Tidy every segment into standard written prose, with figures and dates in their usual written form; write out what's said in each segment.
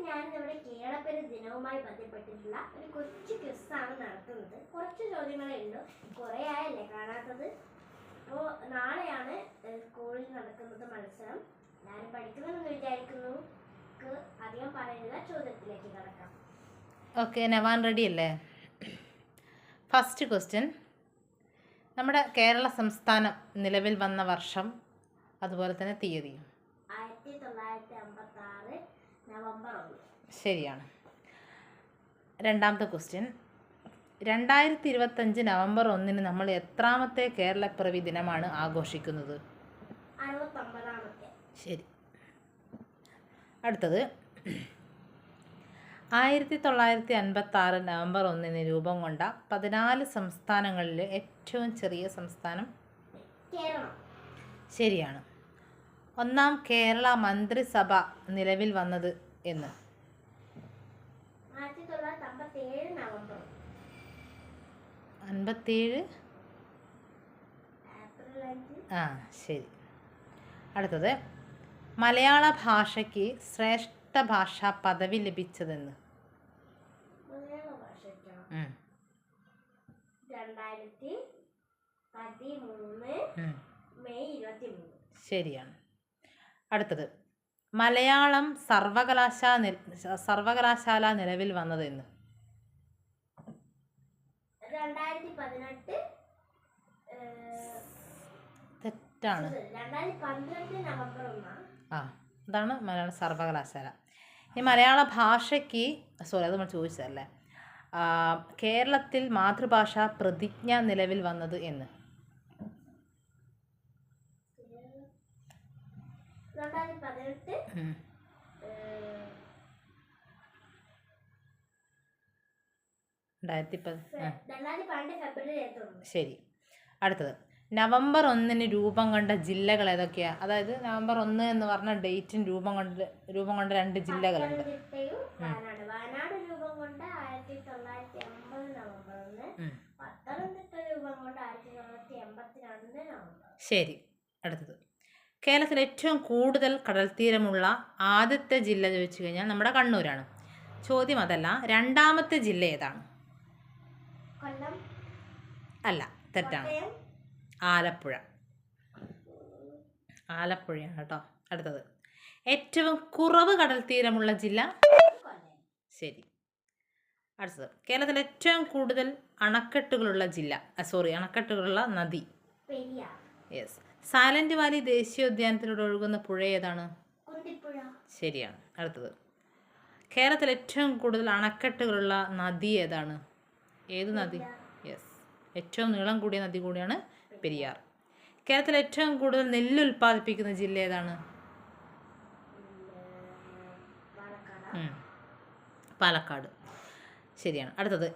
ഞാനിവിടെ കേരളപ്പിറവി ദിനവുമായി ബന്ധപ്പെട്ടിട്ടുള്ള ഒരു കൊച്ചു ക്വിസാണ് നടത്തുന്നത്. കുറച്ച് ചോദ്യങ്ങളേ ഉള്ളൂ, കുറേ ആയല്ലേ കാണാത്തത്. അപ്പോൾ നാളെയാണ് സ്കൂളിൽ നടക്കുന്നത് മത്സരം. എല്ലാവരും പഠിക്കുമെന്ന് വിചാരിക്കുന്നു. അധികം പറയുന്നില്ല, ചോദ്യത്തിലേക്ക് കടക്കാം. ഓക്കെ, നവാൻ റെഡി അല്ലേ? ഫസ്റ്റ് ക്വസ്റ്റ്യൻ, നമ്മുടെ കേരള സംസ്ഥാനം നിലവിൽ വന്ന വർഷം അതുപോലെ തന്നെ തീയതിയും. 1956 നവംബർ 1. ശരിയാണ്. രണ്ടാമത്തെ ക്വസ്റ്റ്യൻ, 2025 നവംബർ 1 നമ്മൾ എത്രാമത്തെ കേരളപ്പിറവി ദിനമാണ് ആഘോഷിക്കുന്നത്? 69ാമത്തെ. ശരി. അടുത്തത്, 1956 നവംബർ 1 രൂപം കൊണ്ട 14 സംസ്ഥാനങ്ങളിലെ ഏറ്റവും ചെറിയ സംസ്ഥാനം? കേരളം. ശരിയാണ്. ഒന്നാം കേരള മന്ത്രിസഭ നിലവിൽ വന്നത് എന്ന്? 1957 നവംബർ 57 ഏപ്രിൽ 5. ശരി. അടുത്തത്, മലയാള ഭാഷയ്ക്ക് ശ്രേഷ്ഠ ഭാഷാ പദവി ലഭിച്ചതെന്ന്? മലയാള ഭാഷയ്ക്കോ? 2013 മെയ് 23. ശരിയാണ്. അടുത്തത്, മലയാളം സർവകലാശാല നിലവിൽ വന്നതെന്ന്? 2018. തെറ്റാണ്. 2012 നവംബർ 1. അതാണ് മലയാള സർവകലാശാല. ഈ മലയാള ഭാഷയ്ക്ക് അത് നമ്മൾ ചോദിച്ചതല്ലേ, കേരളത്തിൽ മാതൃഭാഷ പ്രതിജ്ഞ നിലവിൽ വന്നത് എന്ന്? 2012 ഫെബ്രുവരി 8. ശരി. അടുത്തത്, നവംബർ 1 രൂപം കൊണ്ട ജില്ലകൾ ഏതൊക്കെയാണ്? അതായത് നവംബർ 1 എന്ന് പറഞ്ഞ ഡേറ്റിന് രൂപം കൊണ്ട 2 ജില്ലകളുണ്ട്. വയനാട് രൂപം കൊണ്ട് 1980 നവംബർ 1. പത്തനംതിട്ട രൂപം കൊണ്ട് 1982 നവംബർ. ശരി. അടുത്തത്, കേരളത്തിൽ ഏറ്റവും കൂടുതൽ കടൽ തീരമുള്ള ആദ്യത്തെ ജില്ല ചോദിച്ചു കഴിഞ്ഞാൽ നമ്മുടെ കണ്ണൂരാണ്. ചോദ്യം അതല്ല, രണ്ടാമത്തെ ജില്ല ഏതാണ്? കൊല്ലം. അല്ല, തെറ്റാണ്. ആലപ്പുഴയാണ് കേട്ടോ. അടുത്തത്, ഏറ്റവും കുറവ് കടൽ തീരമുള്ള ജില്ല? ശരി. അടുത്തത്, കേരളത്തിൽ ഏറ്റവും കൂടുതൽ അണക്കെട്ടുകളുള്ള നദി? യെസ്. സൈലന്റ് വാലി ദേശീയോദ്യാനത്തിലൂടെ ഒഴുകുന്ന പുഴ ഏതാണ്? ശരിയാണ്. അടുത്തത്, കേരളത്തിൽ ഏറ്റവും കൂടുതൽ അണക്കെട്ടുകളുള്ള നദി ഏതാണ്? ഏത് നദി? യെസ്, ഏറ്റവും നീളം കൂടിയ നദി കൂടിയാണ് പെരിയാർ. കേരളത്തിൽ ഏറ്റവും കൂടുതൽ നെല്ല് ഉൽപ്പാദിപ്പിക്കുന്ന ജില്ല ഏതാണ്? പാലക്കാട്. ശരിയാണ്. അടുത്തത്,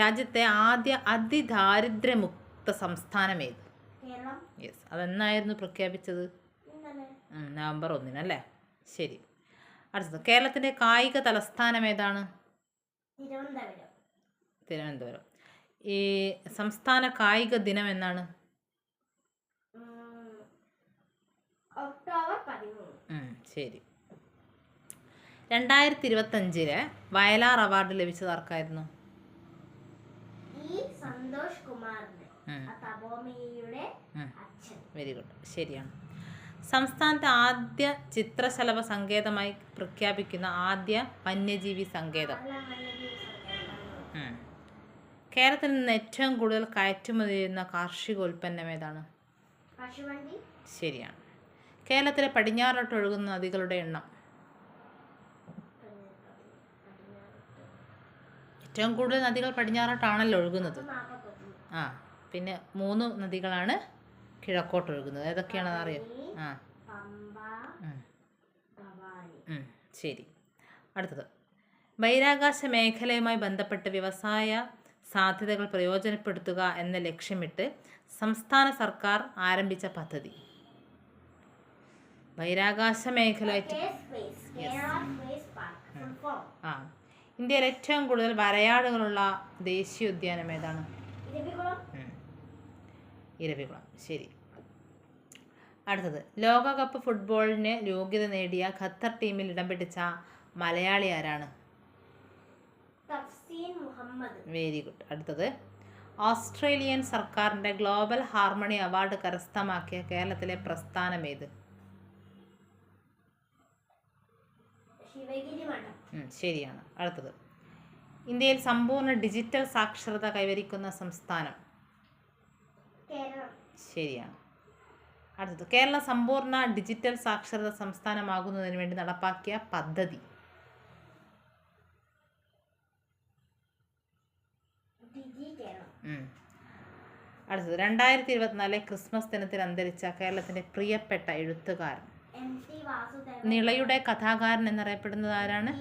രാജ്യത്തെ ആദ്യ അതിദാരിദ്ര്യമുക്ത സംസ്ഥാനം ഏത്? യെസ്, അതെന്നായിരുന്നു പ്രഖ്യാപിച്ചത്? നവംബർ 1 അല്ലേ? ശരി. അടുത്തത്, കേരളത്തിൻ്റെ കായിക തലസ്ഥാനം ഏതാണ്? തിരുവനന്തപുരം. ഈ സംസ്ഥാന കായിക ദിനം എന്നാണ്? ഒക്ടോബർ 13. ശരി. 2025 വയലാർ അവാർഡ് ലഭിച്ചത് ആർക്കായിരുന്നു? സന്തോഷ് കുമാറിന്, തപോമിയുടെ അച്ഛൻ. Very good. ശരിയാണ്. സംസ്ഥാനത്തെ ആദ്യ ചിത്രശലഭ സങ്കേതമായി പ്രഖ്യാപിക്കുന്ന ആദ്യ വന്യജീവി സങ്കേതം? കേരളത്തിൽ നിന്ന് ഏറ്റവും കൂടുതൽ കയറ്റുമതി ചെയ്യുന്ന കാർഷികോൽപ്പന്നം ഏതാണ്? ശരിയാണ്. കേരളത്തിലെ പടിഞ്ഞാറോട്ട് ഒഴുകുന്ന നദികളുടെ എണ്ണം? ഏറ്റവും കൂടുതൽ നദികൾ പടിഞ്ഞാറോട്ടാണല്ലോ ഒഴുകുന്നത്. പിന്നെ 3 നദികളാണ് കിഴക്കോട്ട് ഒഴുകുന്നത്. ഏതൊക്കെയാണെന്ന് അറിയാം? ശരി. അടുത്തത്, ബഹിരാകാശ മേഖലയുമായി ബന്ധപ്പെട്ട് വ്യവസായ സാധ്യതകൾ പ്രയോജനപ്പെടുത്തുക എന്ന ലക്ഷ്യമിട്ട് സംസ്ഥാന സർക്കാർ ആരംഭിച്ച പദ്ധതി? ബഹിരാകാശ മേഖല. ഇന്ത്യയിൽ ഏറ്റവും കൂടുതൽ വരയാടുകളുള്ള ദേശീയോദ്യാനം ഏതാണ്? ഇരവികുളം. ശരി. അടുത്തത് ലോകകപ്പ് ഫുട്ബോളിന് യോഗ്യത നേടിയ ഖത്തർ ടീമിൽ ഇടം പിടിച്ച മലയാളി ആരാണ്? തഫ്സീൻ മുഹമ്മദ്. Very good. അടുത്തത് ഓസ്ട്രേലിയൻ സർക്കാരിൻ്റെ ഗ്ലോബൽ ഹാർമണി അവാർഡ് കരസ്ഥമാക്കിയ കേരളത്തിലെ പ്രസ്ഥാനം ഏത്? ശിവഗിരി മഠം. ശരിയാണ്. അടുത്തത് ഇന്ത്യയിൽ സമ്പൂർണ്ണ ഡിജിറ്റൽ സാക്ഷരത കൈവരിക്കുന്ന സംസ്ഥാനം? കേരളം. ശരിയാണ്. അടുത്തത് കേരളം സമ്പൂർണ്ണ ഡിജിറ്റൽ സാക്ഷരത സംസ്ഥാനമാകുന്നതിന് വേണ്ടി നടപ്പാക്കിയ പദ്ധതി? അടുത്തത് 2024 ക്രിസ്മസ് ദിനത്തിൽ അന്തരിച്ച കേരളത്തിൻ്റെ പ്രിയപ്പെട്ട എഴുത്തുകാരൻ? നിളയുടെ കഥാകാരൻ എന്നറിയപ്പെടുന്നത് ആരാണ്?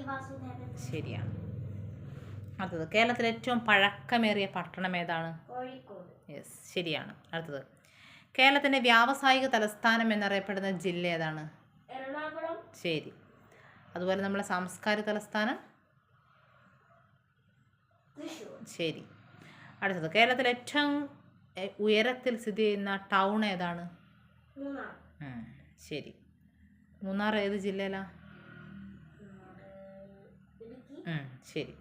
ശരിയാണ്. അടുത്തത് കേരളത്തിലെ ഏറ്റവും പഴക്കമേറിയ പട്ടണം ഏതാണ്? കോഴിക്കോട്. യെസ്, ശരിയാണ്. അടുത്തത് കേരളത്തിൻ്റെ വ്യാവസായിക തലസ്ഥാനം എന്നറിയപ്പെടുന്ന ജില്ല ഏതാണ്? എറണാകുളം. ശരി. അതുപോലെ നമ്മളെ സാംസ്കാരിക തലസ്ഥാനം? തൃശ്ശൂർ. ശരി. അടുത്തത് കേരളത്തിലെ ഏറ്റവും ഉയരത്തിൽ സ്ഥിതി ചെയ്യുന്ന ടൗൺ ഏതാണ്? മൂന്നാർ. ശരി. മൂന്നാർ ഏത് ജില്ലയിലാ? ശരി.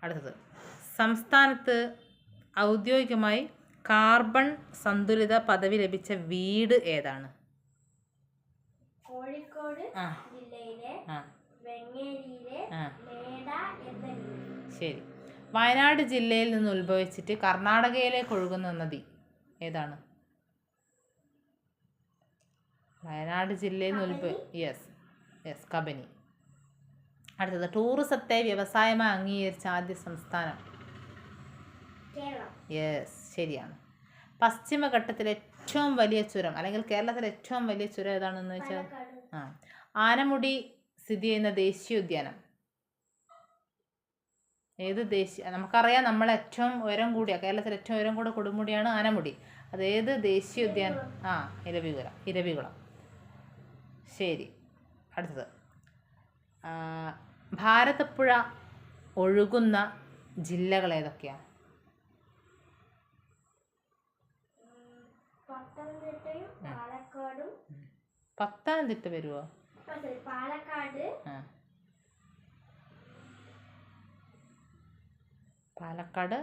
അടുത്തത് സംസ്ഥാനത്ത് ഔദ്യോഗികമായി കാർബൺ സന്തുലിത പദവി ലഭിച്ച വീട് ഏതാണ്? കോഴിക്കോട് ജില്ലയിലെ വെങ്ങേരിയിലെ മേട എന്ന വീട്. ശരി. വയനാട് ജില്ലയിൽ നിന്ന് ഉത്ഭവിച്ചിട്ട് കർണാടകയിലേക്ക് ഒഴുകുന്ന നദി ഏതാണ്? വയനാട് ജില്ലയിൽ നിന്ന് യെസ് കബനി. അടുത്തത് ടൂറിസത്തെ വ്യവസായമായി അംഗീകരിച്ച ആദ്യ സംസ്ഥാനം? കേരളം. യെസ്, ശരിയാണ്. പശ്ചിമഘട്ടത്തിലെ ഏറ്റവും വലിയ ചുരം അല്ലെങ്കിൽ കേരളത്തിലെ ഏറ്റവും വലിയ ചുരം ഏതാണെന്ന് വെച്ചാൽ ആനമുടി സ്ഥിതി ചെയ്യുന്ന ദേശീയോദ്യാനം ഏത് നമുക്കറിയാം നമ്മളെ ഏറ്റവും ഉയരം കൂടിയ കേരളത്തിലെ ഏറ്റവും ഉയരം കൂടിയ കൊടുമുടിയാണ് ആനമുടി. അത് ഏത് ദേശീയോദ്യാനം? ഇരവികുളം. ശരി. അടുത്തത് ഭാരതപ്പുഴ ഒഴുകുന്ന ജില്ലകൾ ഏതൊക്കെയാണ്? പത്തനംതിട്ട വരുമോ? പാലക്കാട്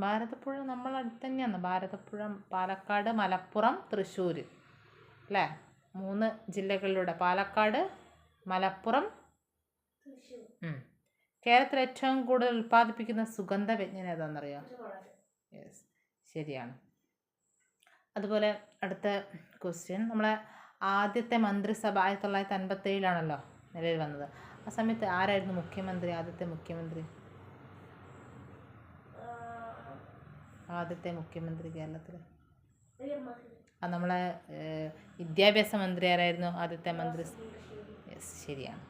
ഭാരതപ്പുഴ നമ്മൾ അടുത്ത് തന്നെയാണ്. ഭാരതപ്പുഴ പാലക്കാട്, മലപ്പുറം, തൃശ്ശൂർ അല്ലേ? 3 ജില്ലകളിലൂടെ പാലക്കാട്, മലപ്പുറം, കേരളത്തിൽ ഏറ്റവും കൂടുതൽ ഉൽപ്പാദിപ്പിക്കുന്ന സുഗന്ധവ്യഞ്ജനം ഏതാണെന്നറിയോ? യെസ്, ശരിയാണ്. അതുപോലെ അടുത്ത ക്വസ്റ്റ്യൻ, നമ്മളെ ആദ്യത്തെ മന്ത്രിസഭ 1957 നിലവിൽ വന്നത്. ആ സമയത്ത് ആരായിരുന്നു മുഖ്യമന്ത്രി? ആദ്യത്തെ മുഖ്യമന്ത്രി കേരളത്തിൽ? നമ്മളെ വിദ്യാഭ്യാസ മന്ത്രി ആരായിരുന്നു ആദ്യത്തെ മന്ത്രി? യെസ്, ശരിയാണ്.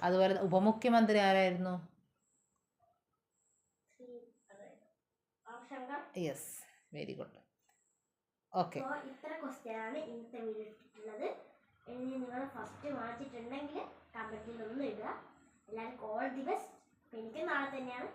അതുപോലെ ഉപമുഖ്യമന്ത്രി ആരായിരുന്നു? Yes, very good. ഓക്കെ, ഇത്ര ക്വസ്റ്റ്യൻ ആണ് ഇന്നത്തെ വീഡിയോ ഇട്ടിട്ടുള്ളത്. ഇനി നിങ്ങൾ ഫസ്റ്റ് വാങ്ങിച്ചിട്ടുണ്ടെങ്കിൽ കമന്റിൽ ഒന്ന് ഇടുക. എല്ലാവർക്കും ഓൾ ദി ബെസ്റ്റ്. എനിക്ക് നാളെ തന്നെയാണ്.